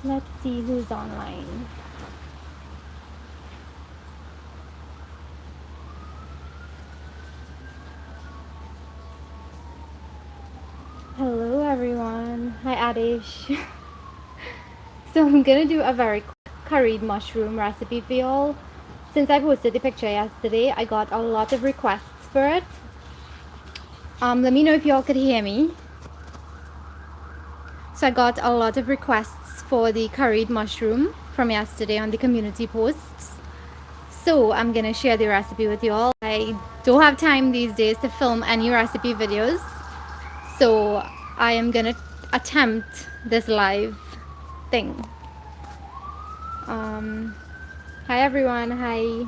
Let's see who's online. Hello everyone. Hi Adish. So I'm gonna do a very quick curried mushroom recipe for y'all. Since I posted the picture yesterday, I got a lot of requests for it. Let me know if y'all could hear me. So I got a lot of requests for the curried mushroom from yesterday on the community posts. So I'm gonna share the recipe with you all. I don't have time these days to film any recipe videos, so I am gonna attempt this live thing. Hi everyone. Hi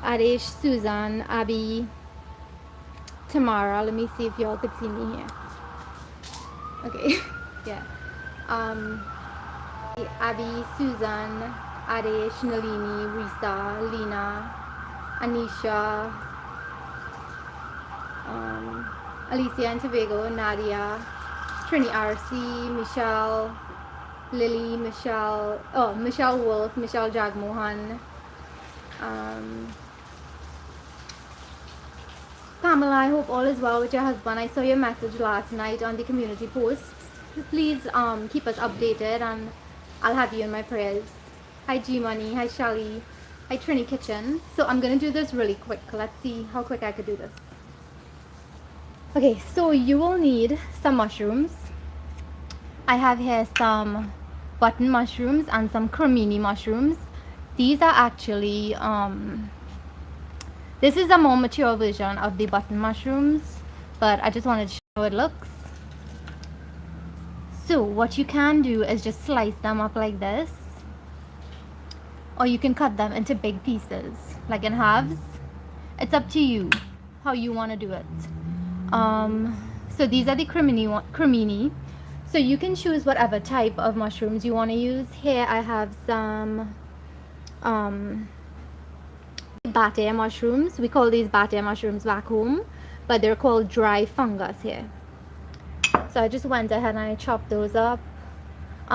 Arish, Susan, Abby, Tamara. Let me see if y'all could see me here. Okay. Yeah. um Abby, Susan, Arish, Nalini, Risa, Lena, Anisha, Alicia and Tobago, Nadia, Trini RC, Michelle, Lily, Michelle Wolf, Michelle Jagmohan, Pamela. I hope all is well with your husband. I saw your message last night on the community posts. Please keep us updated and I'll have you in my prayers. Hi G Money, hi Shelly, hi Trini Kitchen. So I'm gonna do this really quick. Let's see how quick I could do this. Okay, so you will need some mushrooms. I have here some button mushrooms and some cremini mushrooms. These are actually this is a more mature version of the button mushrooms, but I just wanted to show how it looks. So what you can do is just slice them up like this, or you can cut them into big pieces, like in halves. It's up to you how you want to do it. So these are the cremini. So you can choose whatever type of mushrooms you want to use. Here I have some bate mushrooms. We call these bate mushrooms back home, but they're called dry fungus here. So I just went ahead and I chopped those up.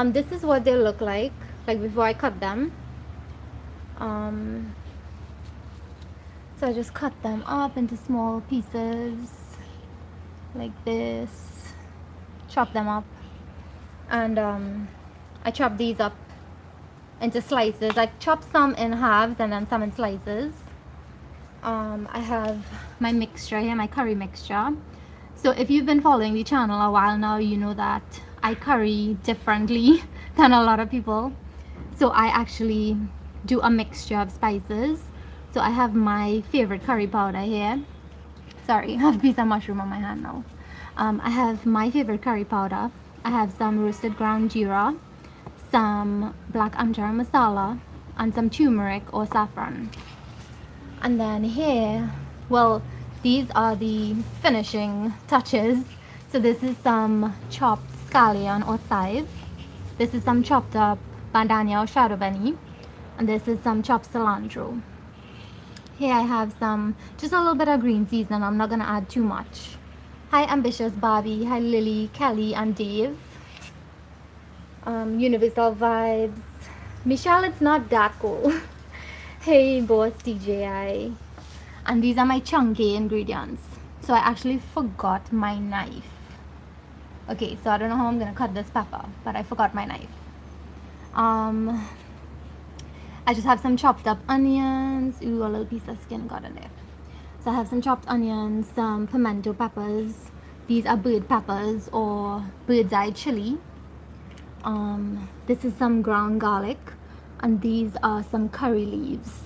This is what they look like before I cut them. So I just cut them up into small pieces like this, chop them up, and I chop these up into slices. I chop some in halves and then some in slices. I have my mixture here, my curry mixture. So if you've been following the channel a while now, you know that I curry differently than a lot of people. So I actually do a mixture of spices. So I have my favorite curry powder here. Sorry, I have a piece of mushroom on my hand now. I have my favorite curry powder. I have some roasted ground jeera, some black amchar masala, and some turmeric or saffron. And then here, well, these are the finishing touches. So this is some chopped scallion or chive. This is some chopped up bandania or shadow benny, and this is some chopped cilantro. Here I have some, just a little bit of green season. I'm not gonna add too much. Hi Ambitious Barbie, hi Lily, Kelly, and Dave. Universal Vibes. Michelle, it's not that cool. Hey boss DJI. And these are my chunky ingredients. So I actually forgot my knife. Okay, so I don't know how I'm gonna cut this pepper, but I forgot my knife. I just have some chopped up onions. Ooh, a little piece of skin got in there. So I have some chopped onions, some pimento peppers. These are bird peppers or bird's eye chili. This is some ground garlic, and these are some curry leaves,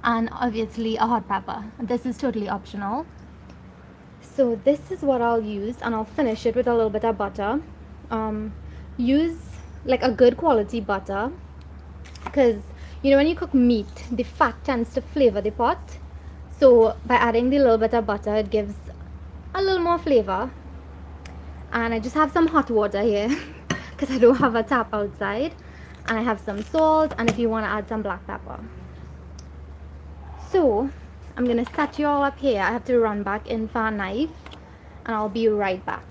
and obviously a hot pepper. This is totally optional. So this is what I'll use, and I'll finish it with a little bit of butter. Use like a good quality butter, because you know when you cook meat, the fat tends to flavor the pot. So by adding the little bit of butter, it gives a little more flavor. And I just have some hot water here because I don't have a tap outside, and I have some salt, and if you want to add some black pepper. So I'm gonna set you all up here. I have to run back in for a knife, and I'll be right back.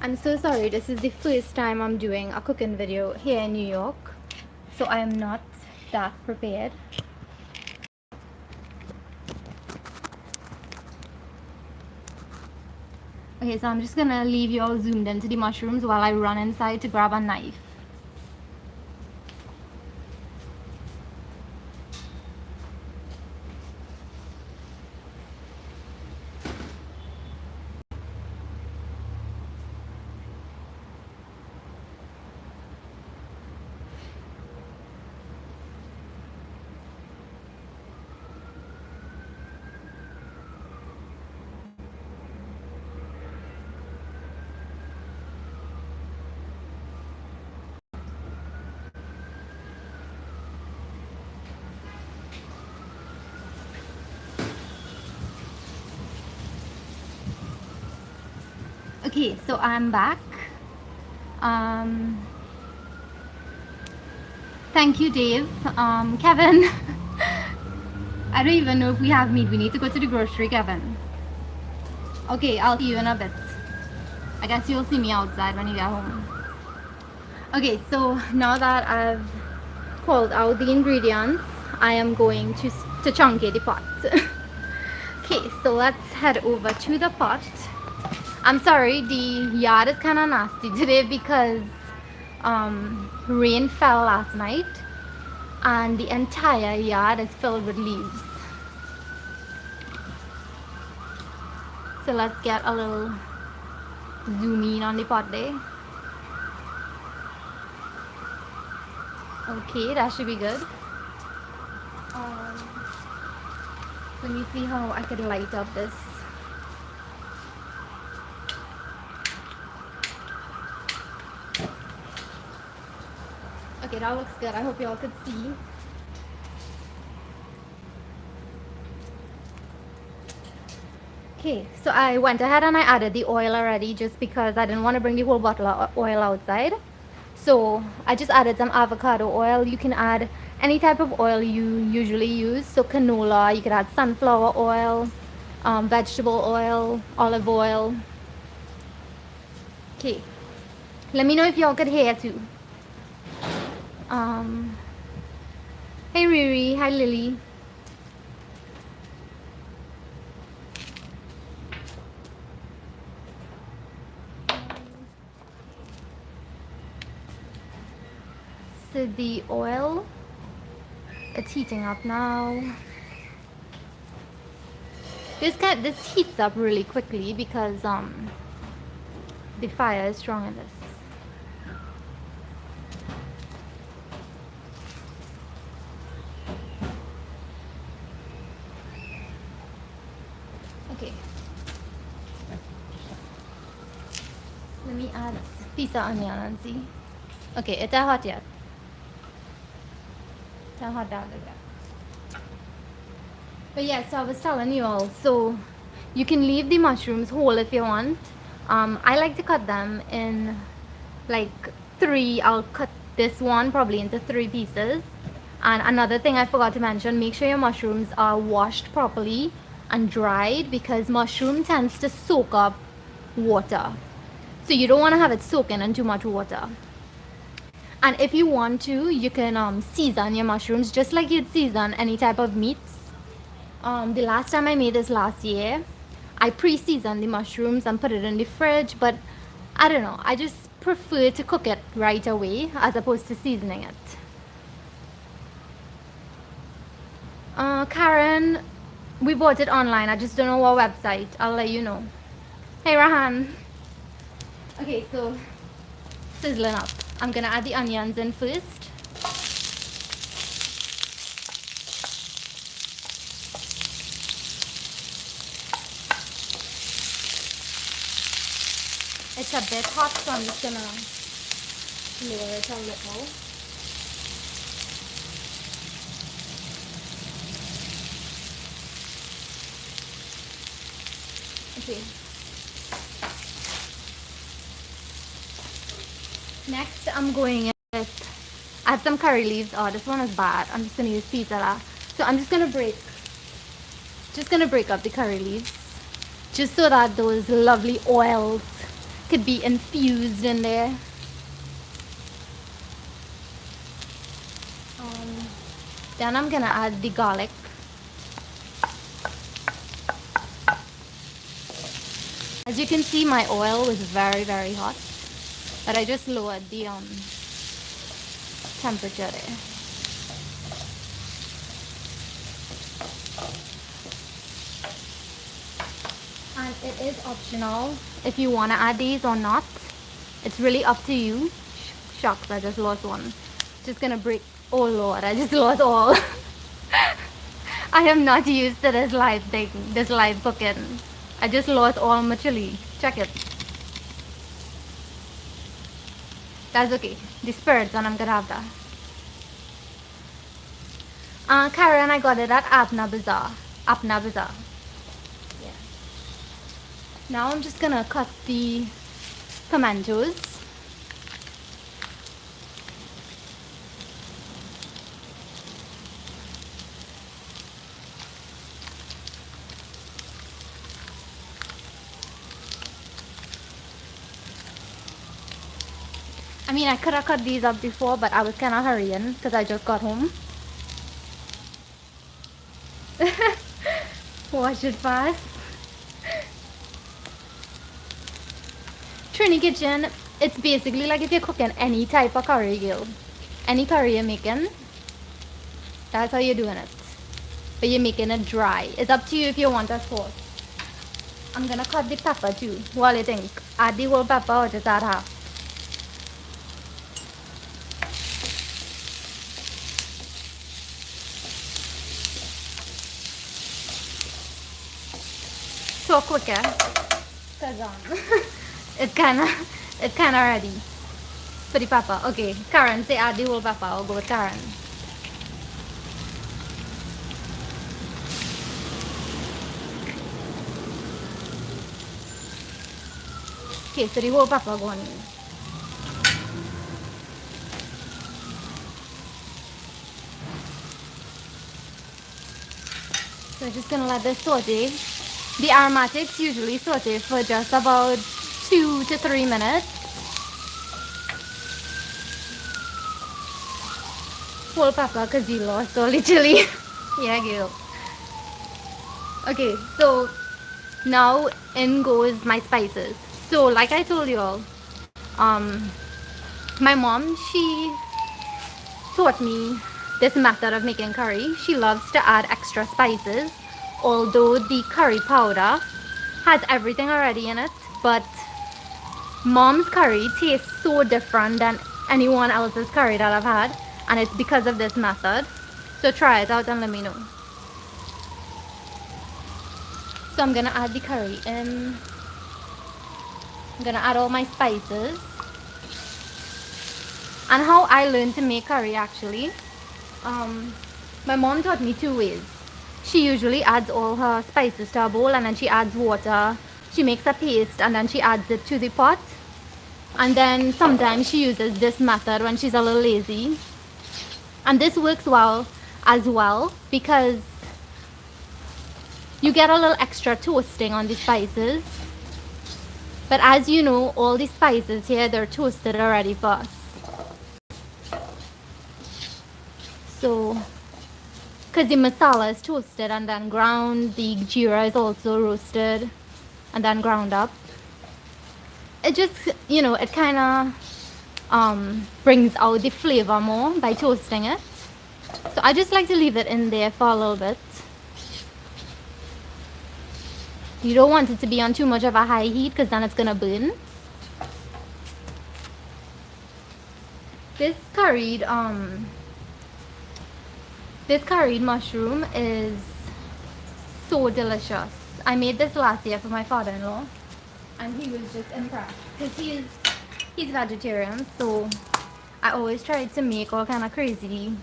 I'm so sorry, this is the first time I'm doing a cooking video here in New York, so I am not that prepared. Okay, so I'm just gonna leave you all zoomed into the mushrooms while I run inside to grab a knife. Okay, so I'm back. Thank you, Dave. Kevin, I don't even know if we have meat. We need to go to the grocery, Kevin. Okay, I'll see you in a bit. I guess you'll see me outside when you get home. Okay, so now that I've called out the ingredients, I am going to chunky the pot. Okay, so let's head over to the pot. I'm sorry, the yard is kind of nasty today because rain fell last night and the entire yard is filled with leaves. So let's get a little zoom in on the pot there. Okay, that should be good. Let me see how I could light up this. Okay, that looks good. I hope y'all could see. Okay, so I went ahead and I added the oil already just because I didn't want to bring the whole bottle of oil outside. So I just added some avocado oil. You can add any type of oil you usually use. So canola, you could add sunflower oil, vegetable oil, olive oil. Okay, let me know if y'all could hear too. Hey Riri, hi Lily. So the oil, it's heating up now. This heats up really quickly because the fire is strong in this. Okay. Let me add a piece of onion and see. Okay, it's not hot yet. It's not hot down again. But yeah, so I was telling you all, so you can leave the mushrooms whole if you want. I like to cut them in like 3. I'll cut this one probably into 3 pieces. And another thing I forgot to mention, make sure your mushrooms are washed properly and dried because mushroom tends to soak up water. So you don't want to have it soaking in too much water. And if you want to, you can season your mushrooms just like you'd season any type of meats. The last time I made this last year, I pre-seasoned the mushrooms and put it in the fridge, but I don't know, I just prefer to cook it right away as opposed to seasoning it. Karen, we bought it online. I just don't know what website. I'll let you know. Hey Rahan. Okay, so sizzling up. I'm gonna add the onions in first. It's a bit hot, so I'm just gonna lower it a little. Okay. Next, I'm going with, I have some curry leaves. Oh, this one is bad. I'm just gonna use pizza. So I'm just gonna break up the curry leaves, just so that those lovely oils could be infused in there. Then I'm gonna add the garlic. As you can see, my oil was very, very hot, but I just lowered the temperature there. And it is optional if you want to add these or not. It's really up to you. Shucks, I just lost one. Just gonna break. Oh Lord, I just lost all. I am not used to this live thing, this live cooking. I just lost all my chili. Check it. That's okay. The spirits, and I'm gonna have that. Karen, I got it at Apna Bazaar. Apna Bazaar. Yeah. Now I'm just gonna cut the pimentos. I mean, I could have cut these up before, but I was kind of hurrying because I just got home. Wash it fast. Trini Kitchen, it's basically like if you're cooking any type of curry, girl. Any curry you're making, that's how you're doing it. But you're making it dry. It's up to you if you want a sauce. I'm gonna cut the pepper too. What do you think? Add the whole pepper or just add half? So quicker, cause it's kinda ready for the pepper. Okay, Karen, say add the whole pepper. I'll go with Karen. Okay, so the whole pepper going in. So just gonna let this saute. The aromatics usually saute for just about 2 to 3 minutes. Whole pepper because you lost all the chili. Yeah, girl. Okay, so now in goes my spices. So like I told you all, my mom, she taught me this method of making curry. She loves to add extra spices, although the curry powder has everything already in it, but mom's curry tastes so different than anyone else's curry that I've had, and it's because of this method. So try it out and let me know. So I'm gonna add the curry in. I'm gonna add all my spices. And how I learned to make curry actually, my mom taught me 2 ways. She usually adds all her spices to a bowl and then she adds water. She makes a paste and then she adds it to the pot. And then sometimes she uses this method when she's a little lazy. And this works well as well because you get a little extra toasting on the spices. But as you know, all the spices here, they're toasted already first. So, because the masala is toasted and then ground, the jeera is also roasted and then ground up. It just, you know, it kind of brings out the flavor more by toasting it. So I just like to leave it in there for a little bit. You don't want it to be on too much of a high heat because then it's gonna burn. This curried mushroom is so delicious. I made this last year for my father-in-law and he was just impressed because he's vegetarian, so I always try to make all kind of crazy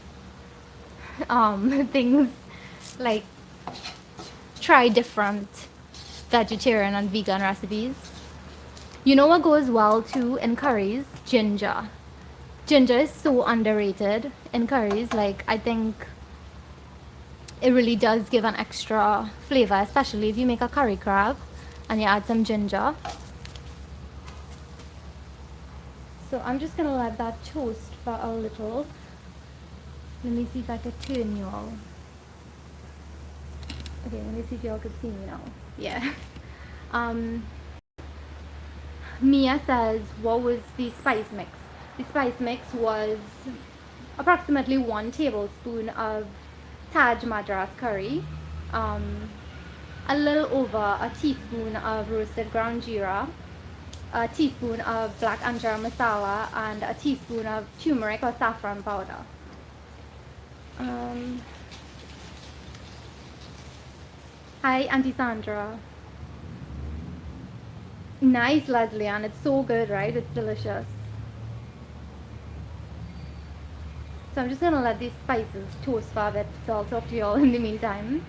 things, like try different vegetarian and vegan recipes. You know what goes well too in curries? Ginger. Ginger is so underrated in curries. Like, I think it really does give an extra flavor, especially if you make a curry crab and you add some ginger. So I'm just gonna let that toast for a little. Let me see if I could turn you all. Okay, let me see if y'all could see me now. Yeah. Um, Mia says, what was the spice mix? The spice mix was approximately 1 tablespoon of Taj Madras curry, um, a little over a teaspoon of roasted ground jeera, a teaspoon of black anjara masala, and a teaspoon of turmeric or saffron powder. Um, Hi, Auntie Sandra. Nice, Leslie, and it's so good, right? It's delicious. So I'm just gonna let these spices toast for a bit, so I'll talk to you all in the meantime.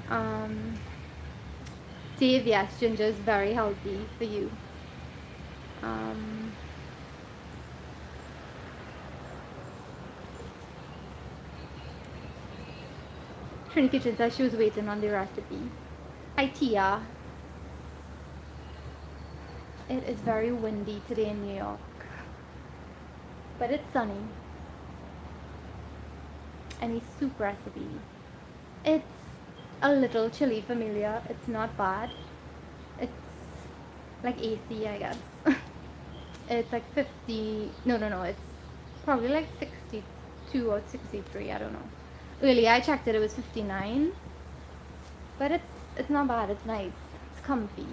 Um, Dave, yes, ginger is very healthy for you. Um, Trini Kitchen says she was waiting on the recipe. Hi, Tia. It is very windy today in New York, but it's sunny. Any soup recipe? It's a little chili familiar. It's not bad. It's like AC, I guess. It's like 50. No. It's probably like 62 or 63. I don't know. Earlier I checked it. It was 59. But it's not bad. It's nice. It's comfy.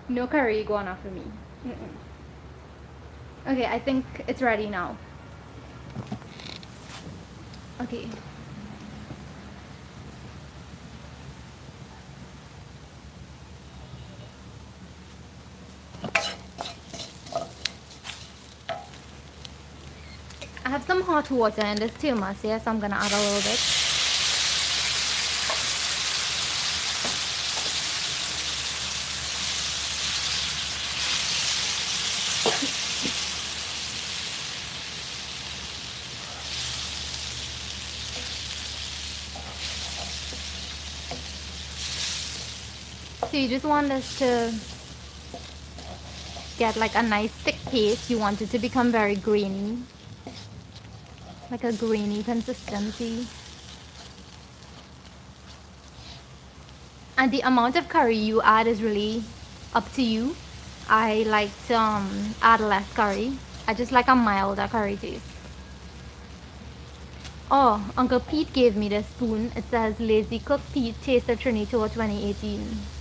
No curry iguana for me. Mm-mm. Okay, I think it's ready now. Okay. I have some hot water in this thermos here, so I'm gonna add a little bit. So you just want this to get like a nice thick paste. You want it to become very grainy, like a grainy consistency. And the amount of curry you add is really up to you. I like to add less curry. I just like a milder curry taste. Oh, Uncle Pete gave me this spoon. It says Lazy Cook Pete Taste of Trini Tour 2018.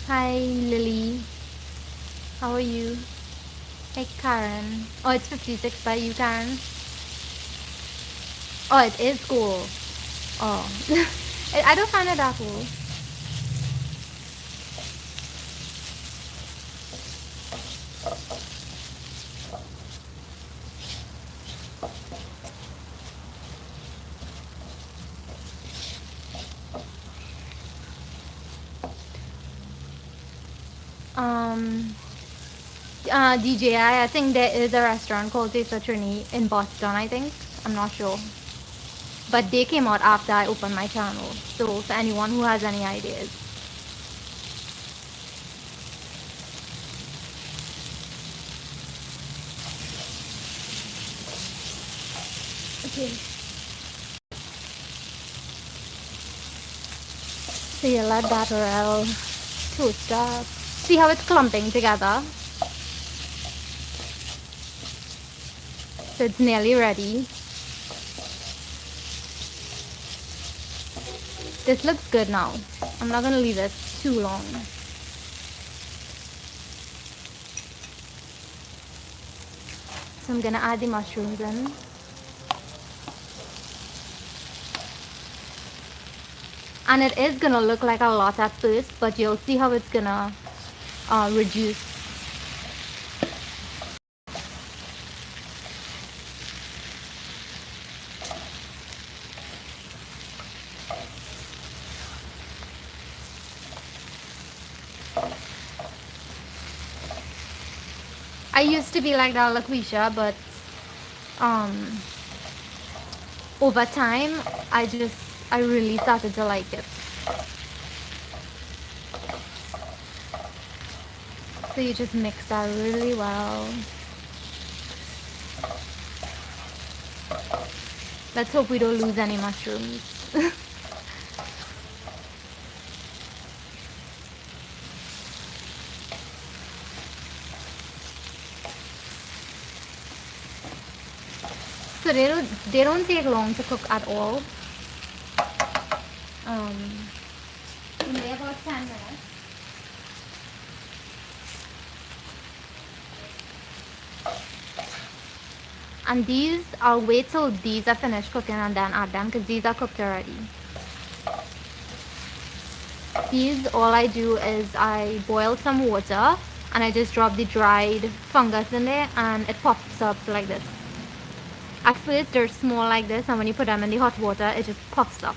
Hi Lily, how are you? Hey Karen. Oh, it's 56 by you, Karen. Oh, it is cool. Oh, I don't find it that cool. DJI, I think there is a restaurant called Taste of Trini in Boston, I think. I'm not sure. But they came out after I opened my channel. So for anyone who has any ideas. Okay. So you let that well toast up. See how it's clumping together? So it's nearly ready. This looks good now. I'm not gonna leave it too long. So I'm gonna add the mushrooms in. And it is gonna look like a lot at first, but you'll see how it's gonna reduce. I used to be like that, LaQuisha, but over time, I really started to like it. So you just mix that really well. Let's hope we don't lose any mushrooms. So they don't take long to cook at all. Maybe about 10 minutes. And these, I'll wait till these are finished cooking and then add them because these are cooked already. These, all I do is I boil some water and I just drop the dried fungus in there and it pops up like this. At first they're small like this, and when you put them in the hot water it just puffs up.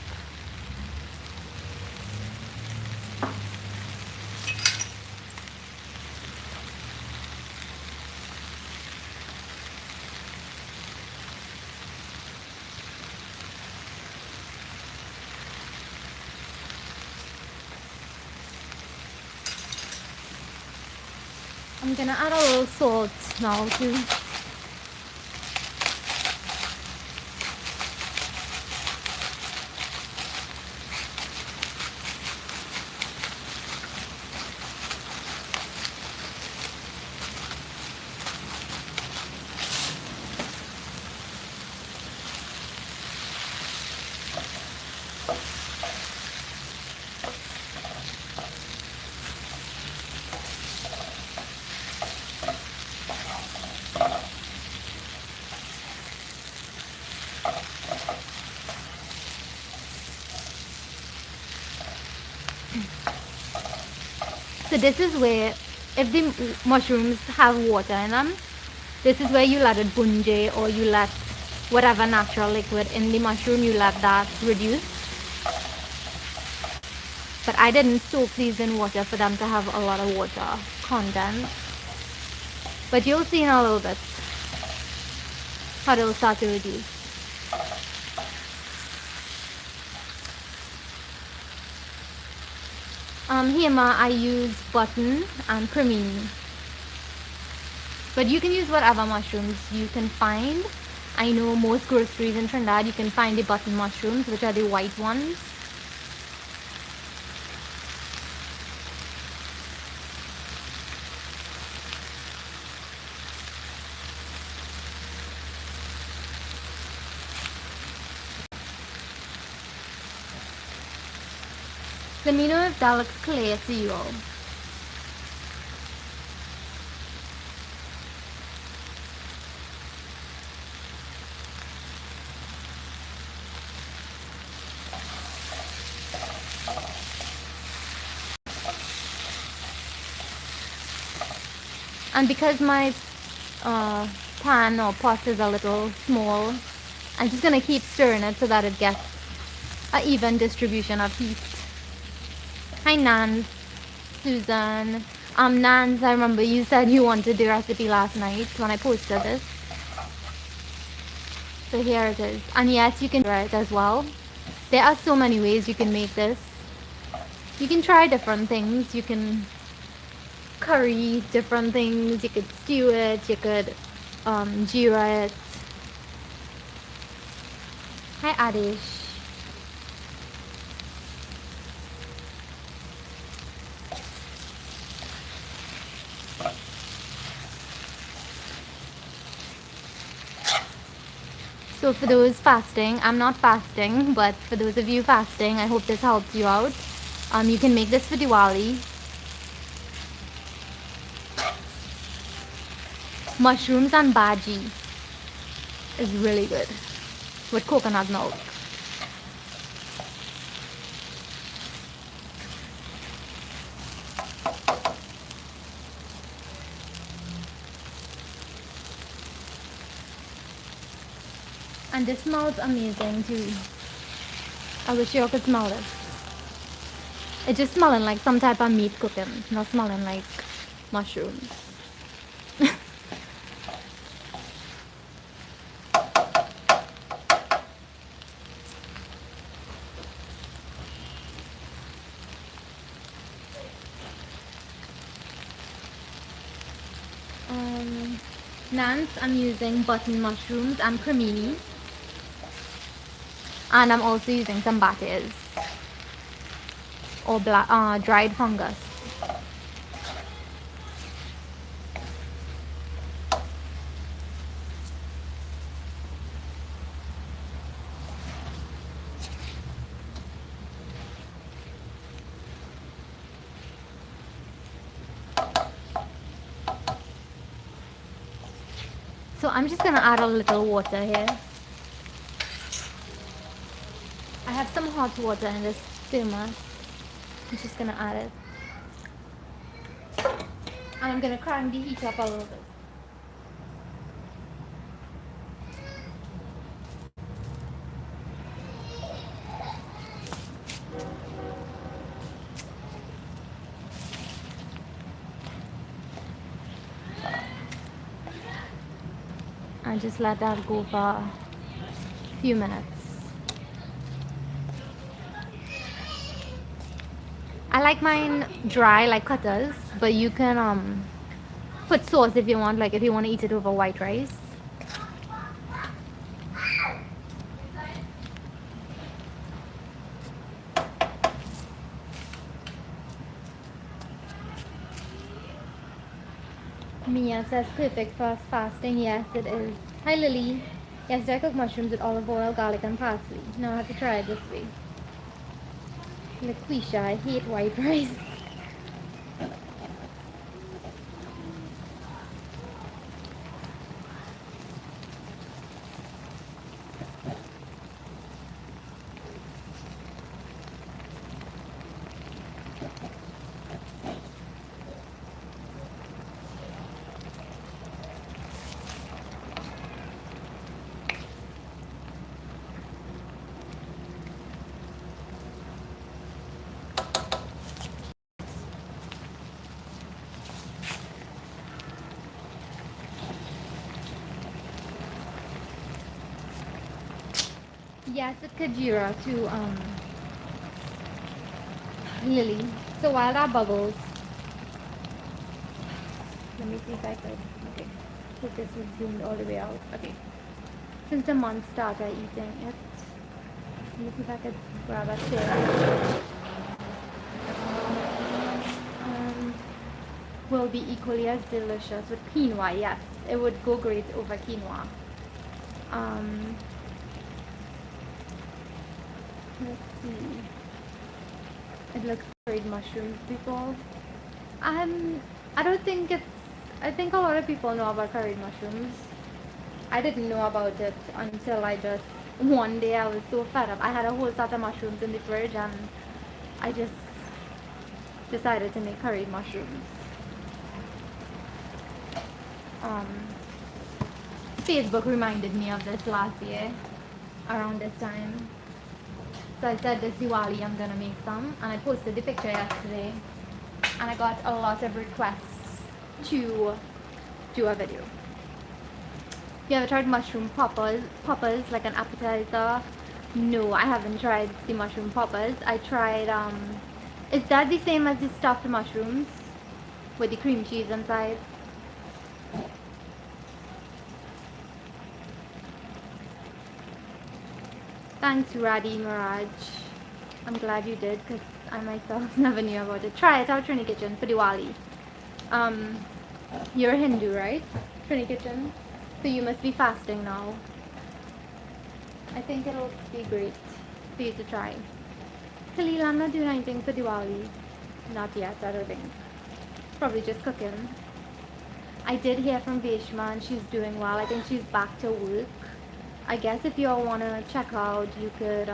I'm gonna add a little salt now too. So this is where, if the mushrooms have water in them, this is where you let it bunge, or you let whatever natural liquid in the mushroom, you let that reduce. But I didn't soak these in water for them to have a lot of water content. But you'll see in a little bit how they'll start to reduce. Here I use button and cremini. But you can use whatever mushrooms you can find. I know most groceries in Trinidad you can find the button mushrooms, which are the white ones. Let me know if that looks clear to you all. And because my pan or pot is a little small, I'm just gonna keep stirring it so that it gets an even distribution of heat. Hi Nance, Susan. Nance, I remember you said you wanted the recipe last night when I posted this. So here it is. And yes, you can try it as well. There are so many ways you can make this. You can try different things. You can curry different things. You could stew it. You could jeera it. Hi Adish. So for those fasting, I'm not fasting, but for those of you fasting, I hope this helps you out. You can make this for Diwali. Mushrooms and bhaji is really good with coconut milk. And this smells amazing too. I wish you all could smell this. It's just smelling like some type of meat cooking, not smelling like mushrooms. Nance, I'm using button mushrooms and cremini. And I'm also using some battes or dried fungus. So I'm just gonna add a little water here. I have some hot water in this thermos. I'm just gonna add it. And I'm gonna crank the heat up a little bit. And just let that go for a few minutes. I like mine dry like cutters, but you can put sauce if you want, like if you want to eat it over white rice. Mia says perfect for fasting. Yes, it is. Hi Lily. Yesterday I cooked mushrooms with olive oil, garlic and parsley. Now I have to try it this way. Laquisha, I hate white rice. Yes, it Kajira to Lily. So while that bubbles, let me see if I could. Okay, put this is zoomed all the way out. Okay, since the month started eating it, let me see if I could grab a chair. Will be equally as delicious with quinoa. Yes, it would go great over quinoa. Let's see. It looks curried mushrooms before. I don't think it's. I think a lot of people know about curried mushrooms. I didn't know about it until I just one day I was so fed up. I had a whole set of mushrooms in the fridge and I just decided to make curried mushrooms. Facebook reminded me of this last year around this time. So I said this Diwali I'm gonna make some, and I posted the picture yesterday and I got a lot of requests to do a video. You ever tried mushroom poppers like an appetizer? No, I haven't tried the mushroom poppers. I tried is that the same as the stuffed mushrooms with the cream cheese inside? Thanks, Radhi Miraj. I'm glad you did because I myself never knew about it. Try it out, Trini Kitchen, for Diwali. You're a Hindu, right? Trini Kitchen. So you must be fasting now. I think it'll be great for you to try. Khalil, I'm not doing anything for Diwali. Not yet, I don't think. Probably just cooking. I did hear from Veshma and she's doing well. I think she's back to work. I guess if you all want to check out, you could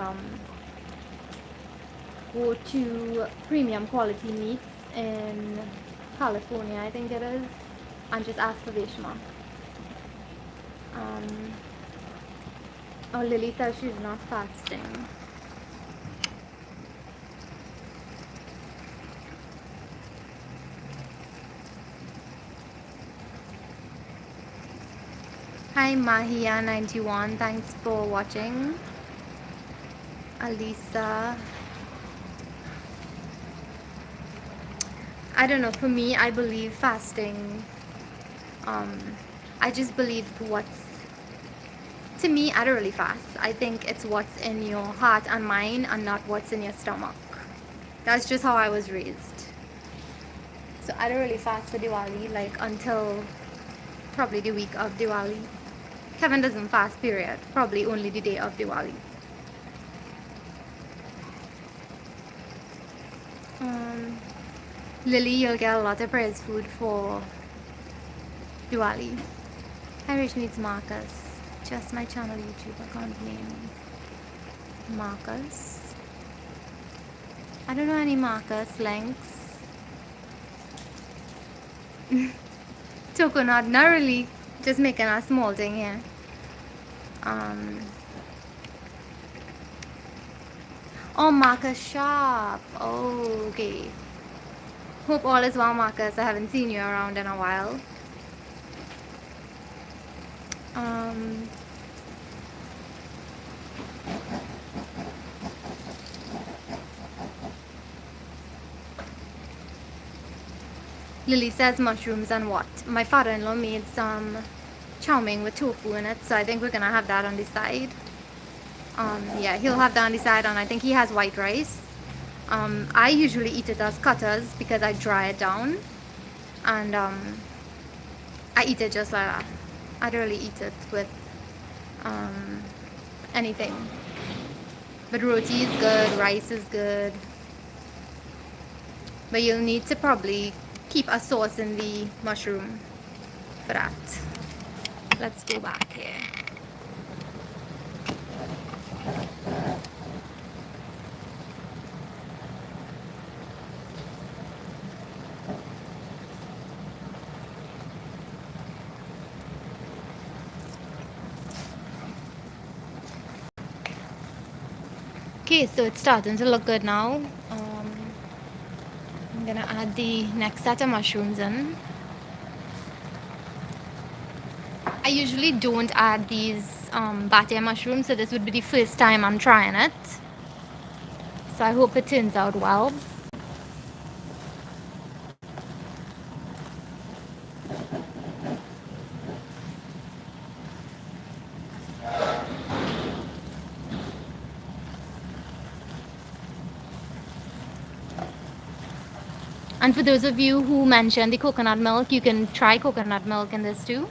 go to Premium Quality Meats in California, I think it is, and just ask for Veshma. Oh, Lily says she's not fasting. Hi Mahia91, thanks for watching. Alisa. I don't know, for me, I believe fasting, I just believe to me, I don't really fast. I think it's what's in your heart and mind and not what's in your stomach. That's just how I was raised. So I don't really fast for Diwali, like until probably the week of Diwali. Kevin doesn't fast, period. Probably only the day of Diwali. Lily, you'll get a lot of praise food for Diwali. Harish needs Marcus. Just my channel YouTube account name. Marcus. I don't know any Marcus links. Coconut, not really. Just making a small thing here. Oh, Marcus Sharp. Oh, okay. Hope all is well, Marcus. I haven't seen you around in a while. Lily says mushrooms and what? My father-in-law made some chow mein with tofu in it, so I think we're gonna have that on the side. Yeah, he'll have that on the side, and I think he has white rice. I usually eat it as cutters because I dry it down, and I eat it just like that. I don't really eat it with anything. But roti is good, rice is good. But you'll need to probably keep a sauce in the mushroom for that. Let's go back here. Okay, so it's starting to look good now. I'm gonna add the next set of mushrooms in. I usually don't add these batia mushrooms, so this would be the first time I'm trying it. So I hope it turns out well. And for those of you who mentioned the coconut milk, you can try coconut milk in this too.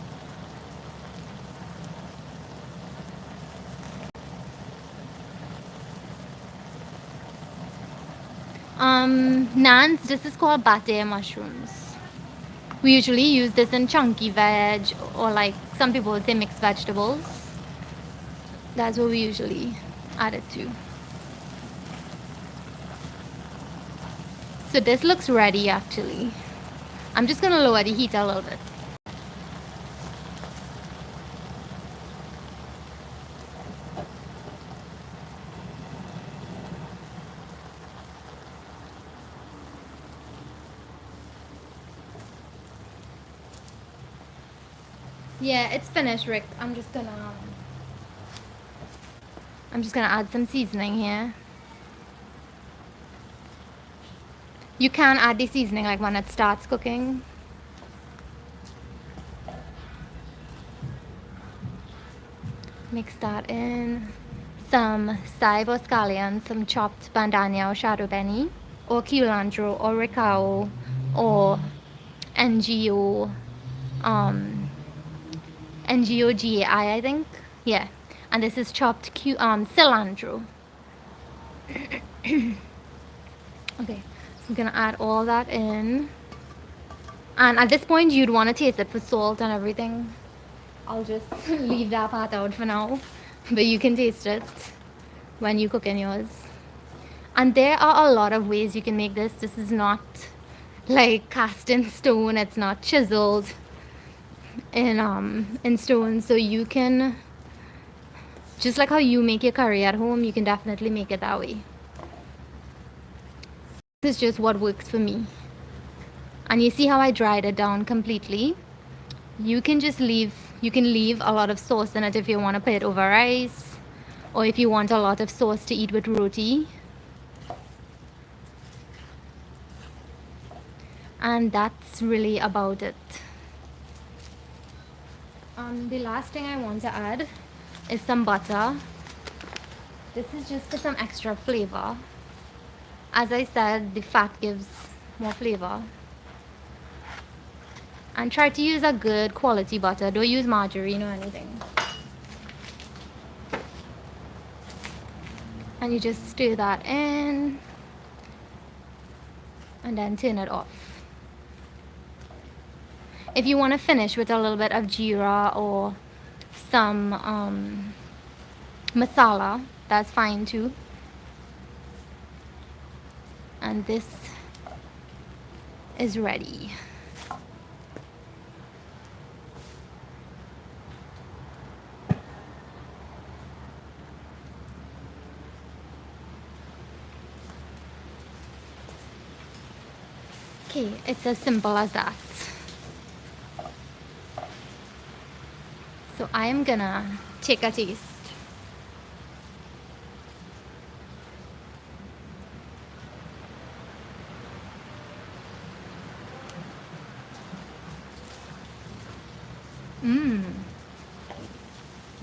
Nans, this is called batia mushrooms. We usually use this in chunky veg, or like some people would say mixed vegetables. That's what we usually add it to. So this looks ready actually. I'm just gonna lower the heat a little bit. Yeah, it's finished, Rick. I'm just gonna add some seasoning here. You can add the seasoning like when it starts cooking. Mix that in. Some saive or scallion, some chopped bandania or shadow benny, or cilantro or ricao, or NGO, NGOGAI, I think. Yeah. And this is chopped cilantro. Okay, so I'm gonna add all that in. And at this point, you'd want to taste it for salt and everything. I'll just leave that part out for now, but you can taste it when you cook in yours. And there are a lot of ways you can make this. This is not like cast in stone. It's not chiseled in stone. So you can, just like how you make your curry at home, you can definitely make it that way. This is just what works for me. And you see how I dried it down completely. You can leave a lot of sauce in it if you want to put it over rice, or if you want a lot of sauce to eat with roti. And that's really about it. The last thing I want to add is some butter. This is just for some extra flavor. As I said, the fat gives more flavor. And try to use a good quality butter. Don't use margarine or anything. And you just stir that in and then turn it off. If you want to finish with a little bit of jeera or some masala, that's fine too. And this is ready. Okay, it's as simple as that. So I am gonna take a taste.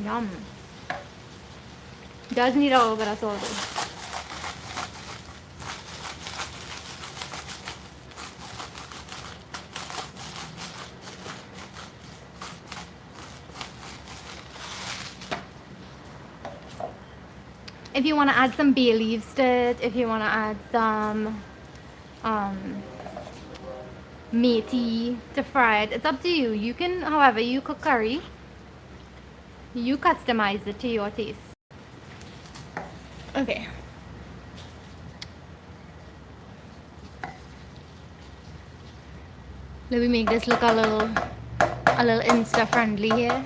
Yum. Does need a little bit of salt though. If you want to add some bay leaves to it, if you want to add some meaty to fry it, it's up to you. You can, however you cook curry, you customize it to your taste. Okay. Let me make this look a little Insta friendly here.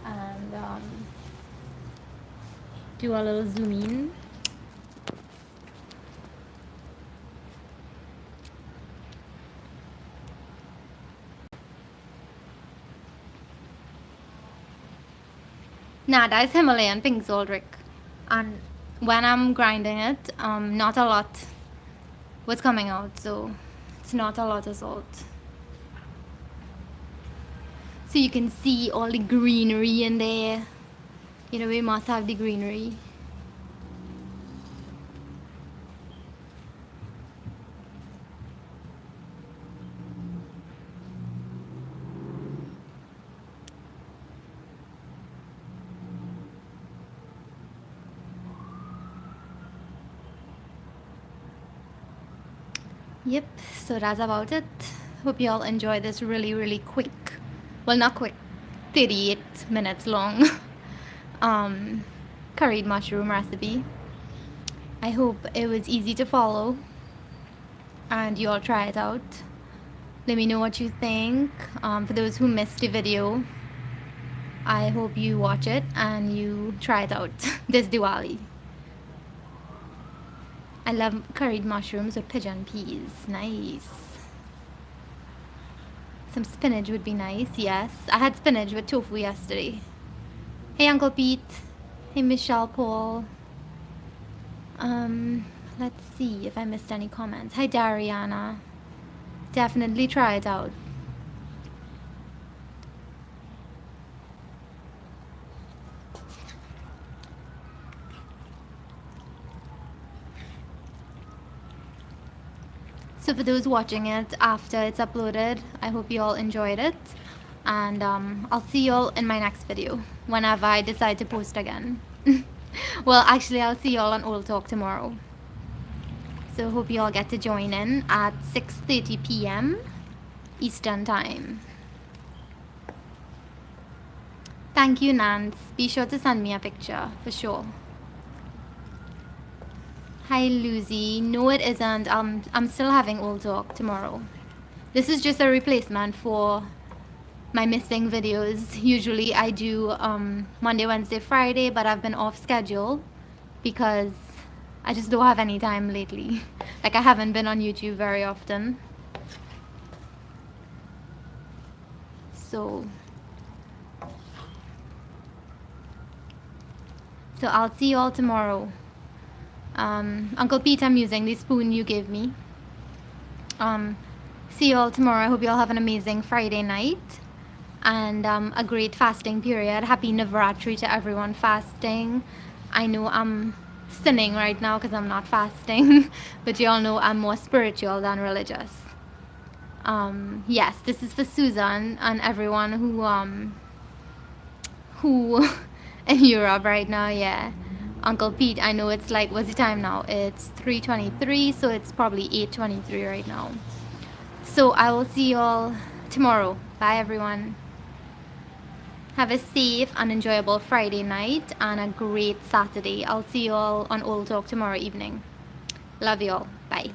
And do a little zoom in. Nah, that is Himalayan pink salt, Rick. And when I'm grinding it, not a lot was coming out, so it's not a lot of salt. So you can see all the greenery in there. You know, we must have the greenery. Yep, so that's about it. Hope you all enjoy this really quick, well, not quick, 38 minutes long curried mushroom recipe. I hope it was easy to follow and you all try it out. Let me know what you think. For those who missed the video, I hope you watch it and you try it out this Diwali. I love curried mushrooms with pigeon peas. Nice. Some spinach would be nice, yes. I had spinach with tofu yesterday. Hey, Uncle Pete. Hey, Michelle Paul. Let's see if I missed any comments. Hi, Dariana. Definitely try it out. So for those watching it after it's uploaded, I hope you all enjoyed it. And I'll see you all in my next video, whenever I decide to post again. Well, actually, I'll see you all on Old Talk tomorrow. So hope you all get to join in at 6:30 p.m. Eastern Time. Thank you, Nance. Be sure to send me a picture, for sure. Hi, Lucy. No, it isn't. I'm still having Old Talk tomorrow. This is just a replacement for my missing videos. Usually I do Monday, Wednesday, Friday, but I've been off schedule because I just don't have any time lately. Like, I haven't been on YouTube very often. So I'll see you all tomorrow. Uncle Pete, I'm using the spoon you gave me. See you all tomorrow. I hope you all have an amazing Friday night. and a great fasting period. Happy Navaratri to everyone fasting. I know I'm sinning right now because I'm not fasting, but you all know I'm more spiritual than religious. Yes, this is for Susan and everyone who in Europe right now. Yeah, Uncle Pete. I know it's like, what's the time now? It's 3:23, so it's probably 8:23 right now. So I will see you all tomorrow. Bye, everyone. Have a safe and enjoyable Friday night and a great Saturday. I'll see you all on Old Talk tomorrow evening. Love you all. Bye.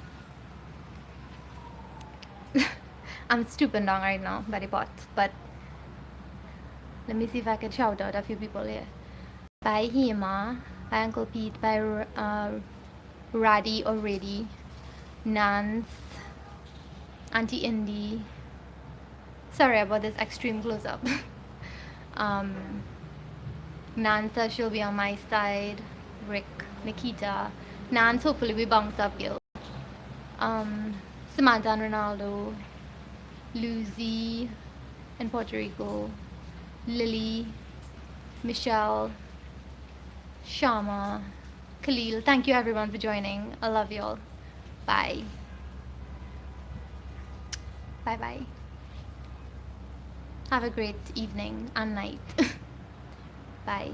I'm stooping down right now by the pot, but let me see if I can shout out a few people here. Bye, Hema. Bye, Uncle Pete. Bye, Raddy or Reddy. Nance. Auntie Indy. Sorry about this extreme close up. Nan says she'll be on my side. Rick, Nikita. Nance, hopefully we bounce up, yo. Samantha and Ronaldo. Lucy in Puerto Rico. Lily. Michelle. Shama. Khalil. Thank you everyone for joining. I love you all. Bye. Bye bye. Have a great evening and night. Bye.